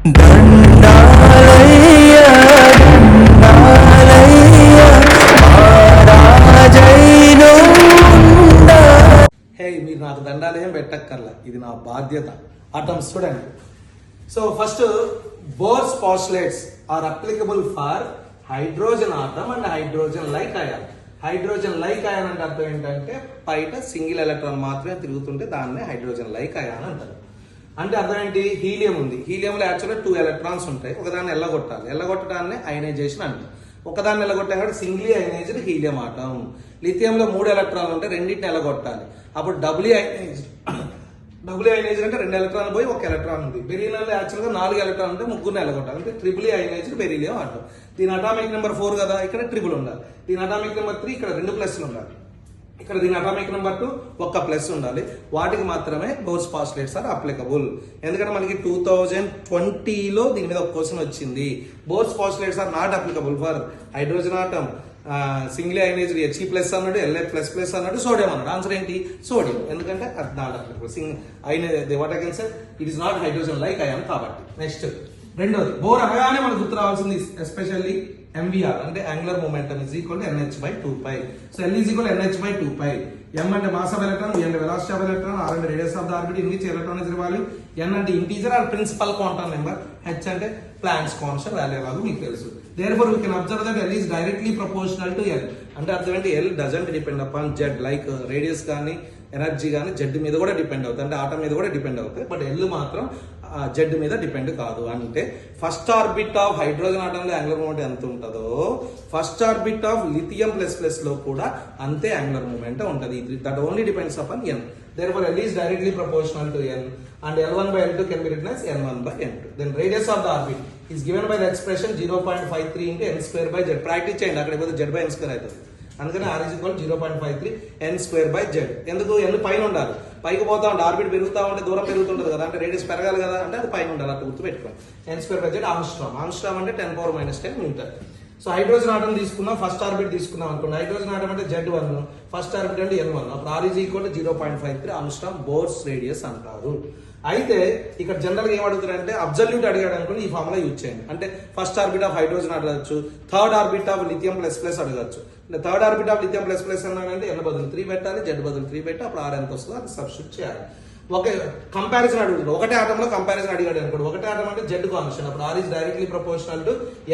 మీరు నాకు దండాలేం పెట్టక్కర్లా, ఇది నా బాధ్యత. ఆటమ్స్ చూడండి. So first, Bohr's postulates are applicable for hydrogen atom and hydrogen like ion. Hydrogen like ion అంటే అర్థం ఏంటంటే బయట సింగిల్ ఎలక్ట్రాన్ మాత్రమే తిరుగుతుంటే దాన్నే హైడ్రోజన్ లైక్ అయాన్ అంటారు. అంటే అర్థం ఏంటి? హీలియం ఉంది, హీలియంలో యాక్చువల్గా 2 ఎలక్ట్రాన్స్ ఉంటాయి, ఒకదాన్ని ఎల్లగొట్టాలి, ఎల్లగొట్టడాన్ని అయనైజేషన్ అంటారు. ఒకదాన్ని ఎల్లగొట్టాం కాబట్టి సింగిలీ అయనైజ్డ్ హీలియం ఆటం. లిథియంలో 3 ఎలక్ట్రాన్లు ఉంటాయి, రెండింటిని ఎల్లగొట్టాలి, అప్పుడు డబ్ల్యూ అయనైజ్డ్. డబ్ల్యూ అయనైజ్డ్ అంటే 2 ఎలక్ట్రాన్లు పోయి 1 ఎలక్ట్రాన్ ఉంది. బెరీలియంలో యాక్చువల్గా 4 ఎలక్ట్రాన్ ఉంటే 3 ఎల్లగొట్టాలి, అంటే ట్రిపుల్ అయనైజ్డ్ బెరీలియం ఆటం. దీని అటామిక్ నెంబర్ 4 కదా, ఇక్కడ ట్రిపుల్ ఉండాలి. దీని అటామిక్ నెంబర్ 3, ఇక్కడ 2 ప్లస్లు ఉండాలి. ఇక్కడ దీని అటామిక్ నెంబర్ 2, 1 ప్లస్ ఉండాలి. వాటికి మాత్రమే బోర్స్ పాస్టులేట్స్ ఆర్ అప్లికబుల్. ఎందుకంటే మనకి 2020లో దీని మీద ఒక క్వశ్చన్ వచ్చింది. Bohr's postulates are not applicable for hydrogen atom, single ionized He plus అన్నాడు, La ప్లస్ ప్లస్ అన్నాడు, సోడియం అన్నాడు. ఆన్సర్ ఏంటి? సోడియం. ఎందుకంటే అది not applicable. What I can say, it is not hydrogen like ion కాబట్టి. Next రెండోది, Bohr అనగానే మనకు గుర్తు రావాల్సింది ఎస్పెషల్లీ MVR అంటే angular momentum is equal to NH/2π. So L is equal NH/2π. M అంటే మాస్ ఆఫ్ ఎలక్ట్రాన్, V అంటే velocity of electron, R అంటే radius of the orbit, in which electron is revolving, N అంటే integer or principal quantum number, H అంటే Planck's constant value ఎలాగో మీకు తెలుసు. Therefore we can observe that L is directly proportional to L. అంటే అర్థం ఏంటి? L doesn't depend upon Z, like radius కానీ energy కానీ Z మీద కూడా డిపెండ్ అవుతుంది, అంటే ఆటం మీద కూడా డిపెండ్ అవుతాయి. బట్ L మాత్రం Z మీద డిపెండ్ కాదు. అంటే ఫస్ట్ ఆర్బిట్ ఆఫ్ హైడ్రోజన్ ఆటంలో యాంగులర్ మూమెంట్ ఎంత ఉంటుందో first orbit of lithium plus plus లో కూడా అంతే యాంగులర్ మూమెంట్ ఉంటుంది. That only depends upon N. Therefore L is directly proportional to N and L1/L2 can be written as N1/N2. Then radius of the orbit is given by the expression 0.53 into n²/z. Practice చేయండి, అక్కడ పోతే z/n² అవుతుంది. అందుకని R is equal to 0.53 n²/z. ఎందుకు? n పైన ఉండాలి, పైకి పోతా ఉంటే ఆర్బిట్ పెరుగుతా ఉంటే దూరం పెరుగుతుంటది కదా, అంటే రేడియస్ పెరగాలి కదా, అంటే అది పైన ఉండాలి. అట్లా గుర్తు పెట్టుకోండి. n²/z angstrom. ఆంగ్స్ట్రామ్ అంటే 10⁻⁻10 మీటర్. సో హైడ్రోజన్ ఆటం తీసుకున్నాం, ఫస్ట్ ఆర్బిట్ తీసుకున్నాం అనుకోండి. హైడ్రోజన్ ఆటం అంటే Z1, ఫస్ట్ ఆర్బిట్ అంటే N1. అప్పుడు R is equal to 0.53 angstrom Bohr's radius అంటారు. అయితే ఇక్కడ జనరల్ గా ఏం అడుగుతారంటే అబ్జల్యూట్ అడిగాడు అనుకోండి, ఈ ఫార్ములా యూజ్ చేయండి. అంటే ఫస్ట్ ఆర్బిట్ ఆఫ్ హైడ్రోజన్ అడగచ్చు, third orbit of lithium plus plus అడగచ్చు. Third orbit of lithium plus plus అన్నాడంటే N బదులు 3 పెట్టాలి, Z బదులు 3 పెట్టి అప్పుడు R ఎంత వస్తుందో అది సబ్స్టిట్యూట్ చేయాలి. ఒక కంపారిజన్ అడుగుతాడు, ఒకటే ఆటంలో కంపారిజన్ అడిగాడు అనుకోండి. ఒకటే ఆటం అంటే Z కాన్స్టెంట్, అప్పుడు R is directly proportional to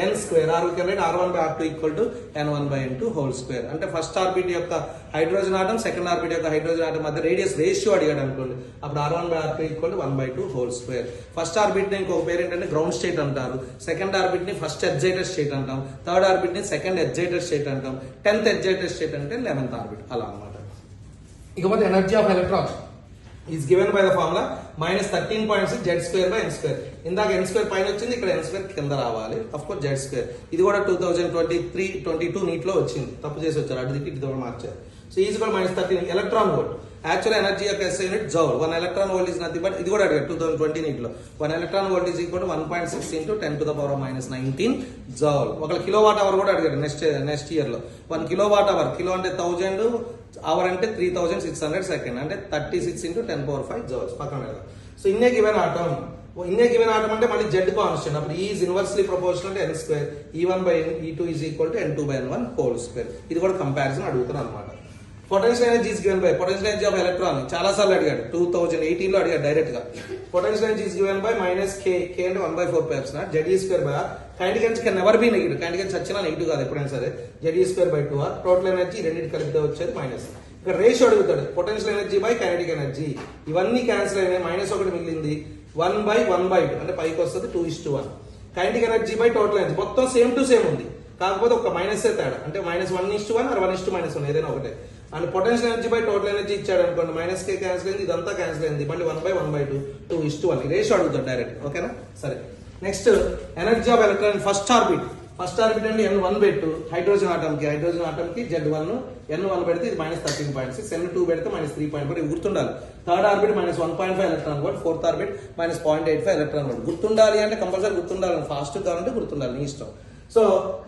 n². R we can write R1/R2 equal to N1/N2 whole square. అంటే ఫస్ట్ ఆర్బిట్ యొక్క హైడ్రోజన్ ఆటం సెకండ్ ఆర్బిట్ యొక్క హైడ్రోజన్ ఆటం మధ్య రేడియస్ రేషియో అడిగాడు అనుకోండి, అప్పుడు R1/R2 equal to 1/2 whole square. First orbit ని ఇంకొక పేరు ఏంటంటే గ్రౌండ్ స్టేట్ అంటారు, సెకండ్ ఆర్బిట్ ని ఫస్ట్ ఎగ్జైటెడ్ స్టేట్ అంటాం, థర్డ్ ఆర్బిట్ ని సెకండ్ ఎగ్జైటెడ్ స్టేట్ అంటాం, 10th ఎగ్జైటెడ్ స్టేట్ అంటే 11th ఆర్బిట్, అలా అన్నమాట. ఇకపోతే energy of electron is given by the formula -13.6 Z²/n². ఇందాక n² పైన వచ్చింది, ఇక్కడ n² కింద రావాలి. Of course Z². ఇది కూడా 2023-22 నీటిలో వచ్చింది, తప్పు చేసి వచ్చారు, అటు దిక్కు ఇటు మార్చారు. సో ఈజ్ కూడా -13 ఎలక్ట్రాన్ వోల్ట్. యాక్చువల్ ఎనర్జీ యొక్క SI unit joule. 1 electron volt is nothing but, ఇది కూడా అడిగారు 2020 నీటిలో, 1 electron volt is equal to 1.6 into 10⁻⁻19 joule. ఒక కిలోవాట్ అవర్ కూడా అడిగారు నెక్స్ట్ ఇయర్ లో. 1 కిలోవాట్ అవర్, కిలో అంటే 1000, అవర్ అంటే 3600 సెకండ్, అంటే 36 into 10⁵ జౌల్స్. పక్కన పెడదాం. సో ఇన్నే గివెన్ ఆటం అంటే మళ్ళీ Z కాన్స్టెంట్, అప్పుడు E is inversely proportional to n². E1/E2 is equal to N2/N1 whole square. ఇది కూడా కంపారిజన్ అడుగుతున్నాను అనమాట. Potential energy is given by potential energy of electron చాలా సార్లు అడిగాడు, 2018 లో అడిగాడు డైరెక్ట్ గా. Potential energy is given by -k అంటే 1/4πε Z²/R. Kinetic energy can never be negative, kinetic energy వచ్చినా నెగిటివ్ కాదు ఎప్పుడైనా సరే. Z²/2R. టోటల్ ఎనర్జీ రెండింటి కలిపితే వచ్చేది మైనస్. ఇక్కడ రేషియో అడుగుతాడు, potential energy by kinetic energy. ఇవన్నీ క్యాన్సిల్ అయినాయి, -1 మిగిలింది, 1/1/2 అంటే పైకి వస్తుంది 2:1. Kinetic energy by total energy మొత్తం సేమ్ టు సేమ్ ఉంది, కాకపోతే ఒక మైనస్ తేడా, అంటే -1:1 ఆర్ 1:1 ఏదైనా ఒకటే. And potential energy by total energy ఇచ్చాడు అనుకోండి, -k క్యాన్సిల్ అయింది, ఇదంతా క్యాన్సిల్ అయింది, మళ్ళీ 1/1/2 2:1 రేషియో అడుగుతాడు డైరెక్ట్. ఓకేనా? సరే. Next energy of electron first orbit అంటే N1 పెట్టు, హైడ్రోజన్ ఆటం కి Z1, N1 పెడితే ఇది -13.6, N2 పెడితే -3.4. ఇవి గుర్తుండాలి. Third orbit -1.5 electron volt, fourth orbit -0.85 electron volt. గుర్తుండాలి అంటే కంపల్సరీ గుర్తుండాలి, ఫాస్ట్ కావాలంటే గుర్తుండాలి, నీ ఇష్టం. సో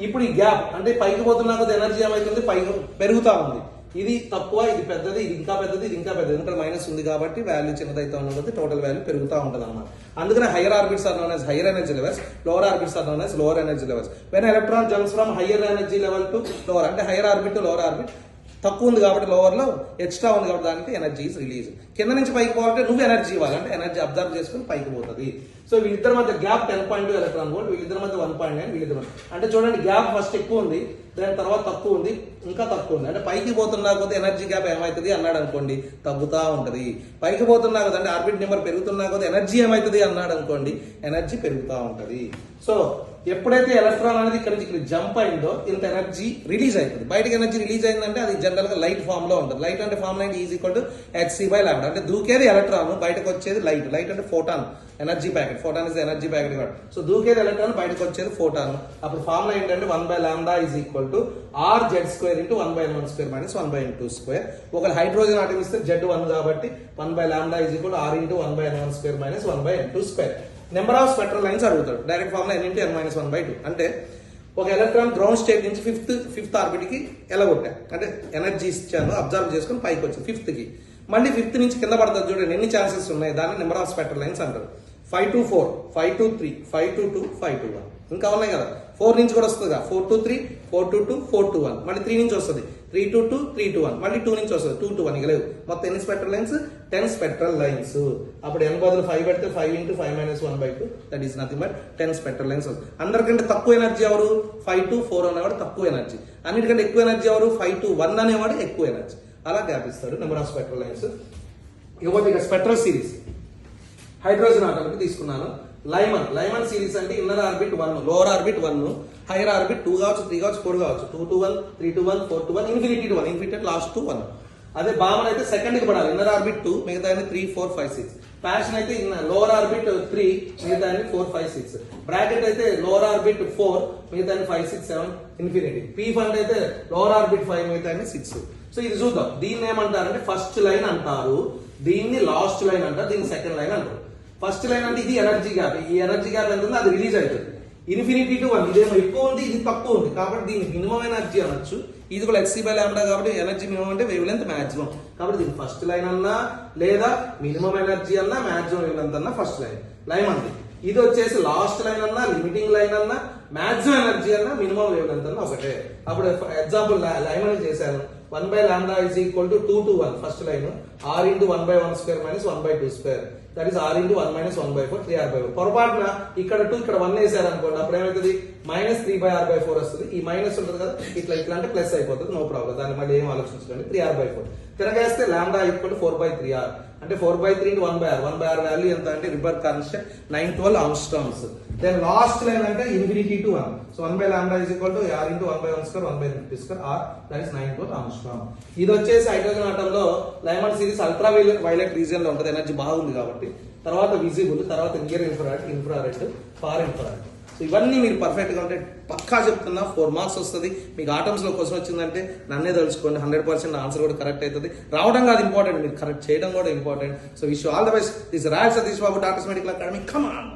ఇప్పుడు ఈ గ్యాప్ అంటే పైకి పోతున్నా కొద్ది ఎనర్జీ ఏమైతుంది, పైకి పెరుగుతా ఉంది. ఇది తక్కువ, ఇది పెద్దది, ఇది ఇంకా పెద్దది, ఇది ఇంకా పెద్దది. ఎందుకంటే మైనస్ ఉంది కాబట్టి వాల్యూ చిన్నదైతే ఉన్నది, టోటల్ వాల్యూ పెరుగుతూ ఉంటుంది అన్నమాట. అందుకనే higher orbits are known as higher energy levels, lower orbits are known as lower energy levels. When electron jumps from higher energy level to lower, అంటే higher orbit to lower orbit, తక్కువ ఉంది కాబట్టి lower లో, extra ఉంది కాబట్టి దానికి energy is release. కింద నుంచి పైకి పోవాలంటే నువ్వు ఎనర్జీ ఇవ్వాలి, అంటే ఎనర్జీ అబ్జర్వ్ చేసుకుని పైకి పోతుంది. సో వీళ్ళిద్దరి మధ్య గ్యాప్ 10.2 ఎలక్ట్రాన్ వోల్ట్, వీళ్ళిద్దరి మధ్య 1.9, వీళ్ళిద్దరి మధ్య అంటే చూడండి గ్యాప్ ఫస్ట్ ఎక్కువ ఉంది, దాని తర్వాత తక్కువ ఉంది, ఇంకా తక్కువ ఉంది. అంటే పైకి పోతున్నా కొద్ది ఎనర్జీ గ్యాప్ ఏమవుతుంది అన్నాడు అనుకోండి, తగ్గుతా ఉంటది. పైకి పోతున్నా కదా అంటే ఆర్బిట్ నెంబర్ పెరుగుతున్నా కొద్ది ఎనర్జీ ఏమవుతుంది అన్నాడు అనుకోండి, ఎనర్జీ పెరుగుతూ ఉంటది. సో ఎప్పుడైతే ఎలక్ట్రాన్ అనేది ఇక్కడ నుంచి ఇక్కడ జంప్ అయిందో ఇంత ఎనర్జీ రిలీజ్ అవుతుంది. బయటకి ఎనర్జీ రిలీజ్ అయిందంటే అది జనరల్ గా లైట్ ఫామ్ లో ఉంటుంది. లైట్ అంటే formula is equal to hc/λ. అంటే దూకేది ఎలక్ట్రాన్, బయటకు వచ్చేది లైట్. లైట్ అంటే photon, energy packet. Photon is energy packet కూడా. సో దూకేది ఎలక్ట్రాన్, బయటకు వచ్చేది ఫోటాన్. అప్పుడు ఫార్ములా ఏంటంటే 1/λ is equal to rz² into 1/n1² minus 1/n2². ఒక హైడ్రోజన్ ఆటం ఇస్తే Z1 కాబట్టి 1/λ is equal to r into 1/n1² minus 1/n2². Number of spectral lines అడుగుతాడు. Direct formula n into n minus 1/2. అంటే ఒక electron ground state నుంచి fifth orbit కి ఎలా కొట్టా అంటే ఎనర్జీ ఇచ్చాను, అబ్జర్వ్ చేసుకుని పైకి వచ్చి ఫిఫ్త్ కి, మళ్ళీ ఫిఫ్త్ నుంచి కింద పడుతుంది. చూడండి ఎన్ని ఛాన్సెస్ ఉన్నాయి, దాన్ని నెంబర్ ఆఫ్ స్పెక్ట్రల్ లైన్స్ అంటారు. 5 to 4, 5 to 3, 5 to 2, 5 to 1. ఇంకా ఉన్నాయి కదా, 4 నుంచి కూడా వస్తుంది కదా, 4 to 3, 4 to 2, 4 to 1. మళ్ళీ 3 నుంచి వస్తుంది, 3 to 2, 3 to 1. మళ్ళీ 2 నుంచి వస్తుంది, 2 to 1. ఇక లేవు. మొత్తం ఎన్ని స్పెక్ట్రల్ లైన్స్? 10 spectral lines. అప్పుడు n బదులు 5 పెడితే 5 into 5 minus 1/2, that is nothing but 10 spectral lines. అందరికంటే తక్కువ ఎనర్జీ ఎవరు? 5 to 4 అనేవాడు తక్కువ ఎనర్జీ. అన్నిటికంటే ఎక్కువ ఎనర్జీ ఎవరు? 5 to 1 అనేవాడు ఎక్కువ ఎనర్జీ. అలా గ్యాప్ ఇస్తాడు నెంబర్ ఆఫ్ స్పెక్ట్రల్ లైన్స్. ఇక స్పెక్ట్రల్ సిరీస్ హైడ్రోజన్ ఆటంకి తీసుకున్నాను. లైమన్ సిరీస్ అంటే inner orbit 1, lower orbit 1, hire orbit 2 కావచ్చు, 3 కావచ్చు, 4 కావచ్చు, 2 to 1, 3 to 1, 4 to 1, infinity to 1, infinity last to 1. అదే బామన్ అయితే సెకండ్ కి పడాలి. ఇన్నర్ ఆర్బిట్ 2, మిగతా 3, 4, 5, 6. ప్యాషన్ అయితే లోవర్ ఆర్బిట్ 3, మిగతా 4, 5, 6. బ్రాకెట్ అయితే లోవర్ ఆర్బిట్ 4, మిగతా 5, 6, 7, ఇన్ఫినిటీ. పీ ఫండ్ అయితే లోవర్ ఆర్బిట్ 5, మిగతా 6. సో ఇది చూద్దాం. దీన్ని ఏమంటారంటే ఫస్ట్ లైన్ అంటారు, దీన్ని లాస్ట్ లైన్ అంటారు, దీన్ని సెకండ్ లైన్ అంటారు. ఫస్ట్ లైన్ అంటే ఇది ఎనర్జీ గ్యాప్. ఈ ఎనర్జీ గ్యాప్ ఎంత ఉందో అది రిలీజ్ అవుతుంది. ఇన్ఫినిటీ టు 1, ఇదేమో ఎక్కువ ఉంది, ఇది తక్కువ ఉంది కాబట్టి దీన్ని మినిమం ఎనర్జీ అనొచ్చు. ఇది కూడా hc/λ కాబట్టి ఎనర్జీ మినిమం అంటే వేవ్ లెంత్ మాక్సిమం. కాబట్టి దీన్ని ఫస్ట్ లైన్ అన్నా లేదా మినిమం ఎనర్జీ అన్నా మాక్సిమం వేవ్ లెంత్ అన్నా ఫస్ట్ లైన్ అంది. ఇది వచ్చేసి లాస్ట్ లైన్ అన్నా లిమిటింగ్ లైన్ అన్నా మాక్సిమం ఎనర్జీ అన్నా మినిమం వేవ్ లెంత్ అన్నా ఒకటే. అప్పుడు ఎగ్జాంపుల్ లైన్ చేశాను. 1/λ is equal to 2 to 1 first line, r into 1/1² minus 1/2². That is r into 1 minus 1/4, 3r/4. పొరపాటున ఇక్కడ 2 ఇక్కడ 1 వేసారు అనుకోండి, అప్పుడు ఏమవుతుంది? మైనస్ 3/r/4 వస్తుంది. ఈ మైనస్ ఉంటుంది కదా, ఇట్లా అంటే ప్లస్ అయిపోతుంది, నో ప్రాబ్లం. దాన్ని మళ్ళీ ఏం ఆలోచించండి. 3r/4 తిరగేస్తే λ ఈక్వల్ 4/3r అంటే 4/3 into 1/r. 1/r వాల్యూ ఎంత అంటే Rydberg constant 912 angstroms. Then last line అంటే infinity to 1. So 1/λ is equal to r into 1/1², 1/2², r, that is 912 angstrom. ఇది వచ్చేసి హైడ్రోజన్ ఆటంలో Lyman series ultra violet region లో ఉంటుంది, energy బాగుంది కాబట్టి. తర్వాత విజిబుల్, తర్వాత near infrared, far infrared. So ఇవన్నీ మీరు పర్ఫెక్ట్ గా ఉంటే పక్కా చెప్తున్నా 4 మార్క్స్ వస్తుంది. మీకు ఆటమ్స్ లో క్వశ్చన్ వచ్చిందంటే నన్నే తెలుసుకోండి, 100% ఆన్సర్ కూడా కరెక్ట్ అవుతుంది. రావడం కాదు ఇంపార్టెంట్, మీరు కరెక్ట్ చేయడం కూడా important. So wish all the best. This Raj Satish Babu, doctors medical academy. Come on.